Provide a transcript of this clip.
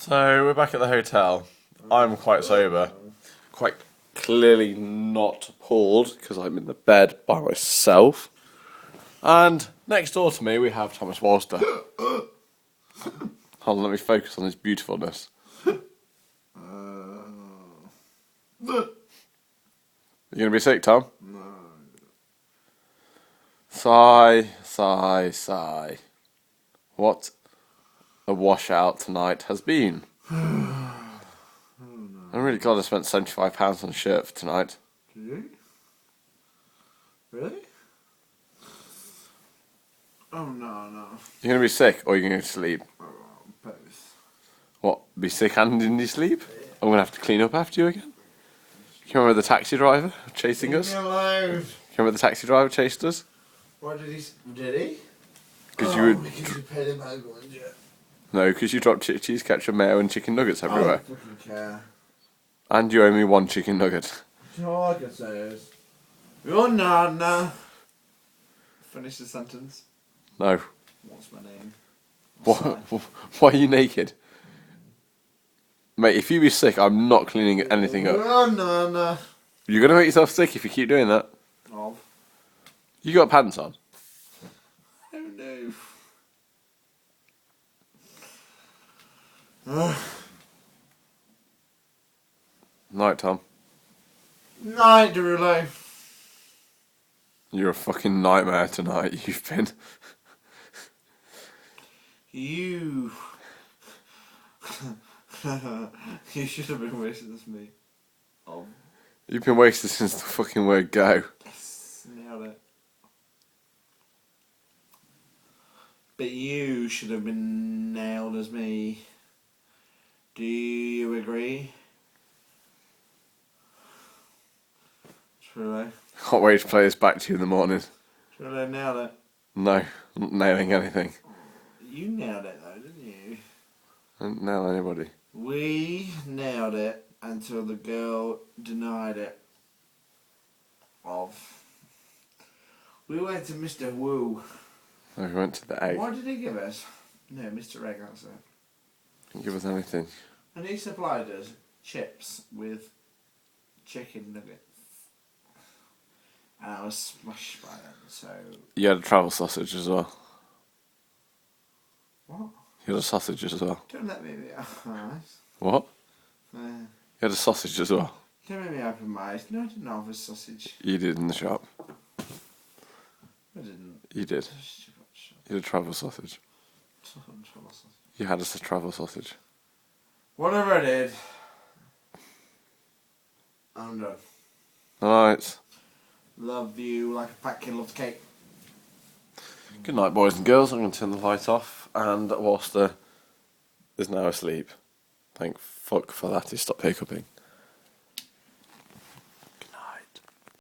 So we're back at the hotel. I'm quite sober. Quite clearly not pulled because I'm in the bed by myself. And next door to me we have Thomas Walster. Hold on, let me focus on his beautifulness. You gonna be sick, Tom? No. Sigh, sigh, sigh. What a washout tonight has been. I'm really glad I spent £75 on a shirt for tonight. Did you? Really? Oh no. You're gonna be sick or you're gonna go to sleep? Oh, both. What, be sick and in your sleep? I'm gonna have to clean up after you again? Can you remember the taxi driver chasing us? Leave me alone. Can you remember the taxi driver chased us? Why did he? Did he? Because Because you paid him over, didn't you? No, because you dropped cheese ketchup, mayo and chicken nuggets I everywhere. don't fucking care. And you owe me one chicken nugget. All I can say is, you're Nana. Finish the sentence. No. What's my name? Why are you naked? Mate, if you be sick, I'm not cleaning anything up. You're Nana. You're going to make yourself sick if you keep doing that. Of. You got pants on? Oh no. Ugh. Night, Tom. Night, Derulo. You're a fucking nightmare tonight, you've been. You. You should have been wasted as me. Oh. You've been wasted since the fucking word go. Yes, nailed it. But you should have been nailed as me. Do you agree? Truly. Can't wait to play this back to you in the morning. Truly nailed it. No, I'm not nailing anything. You nailed it though, didn't you? I didn't nail anybody. We nailed it until the girl denied it. We went to Mr. Wu. No, we went to the egg. What did he give us? No, Mr. Egg, that's it. Didn't give us anything. And he supplied us chips with chicken nuggets. And I was smashed by them, so... You had a travel sausage as well. What? You had a sausage as well. Don't let me be... Alright. What? Uh, You had a sausage as well. don't let me open my eyes. No, I didn't have a sausage. You did in the shop. I didn't. You did. You had a travel sausage. You had a travel sausage. Whatever I did, I'm done. Alright. Love you like a fat kid loves cake. Good night, boys and girls. I'm going to turn the light off. And Walster is now asleep. Thank fuck for that. He stopped hiccuping.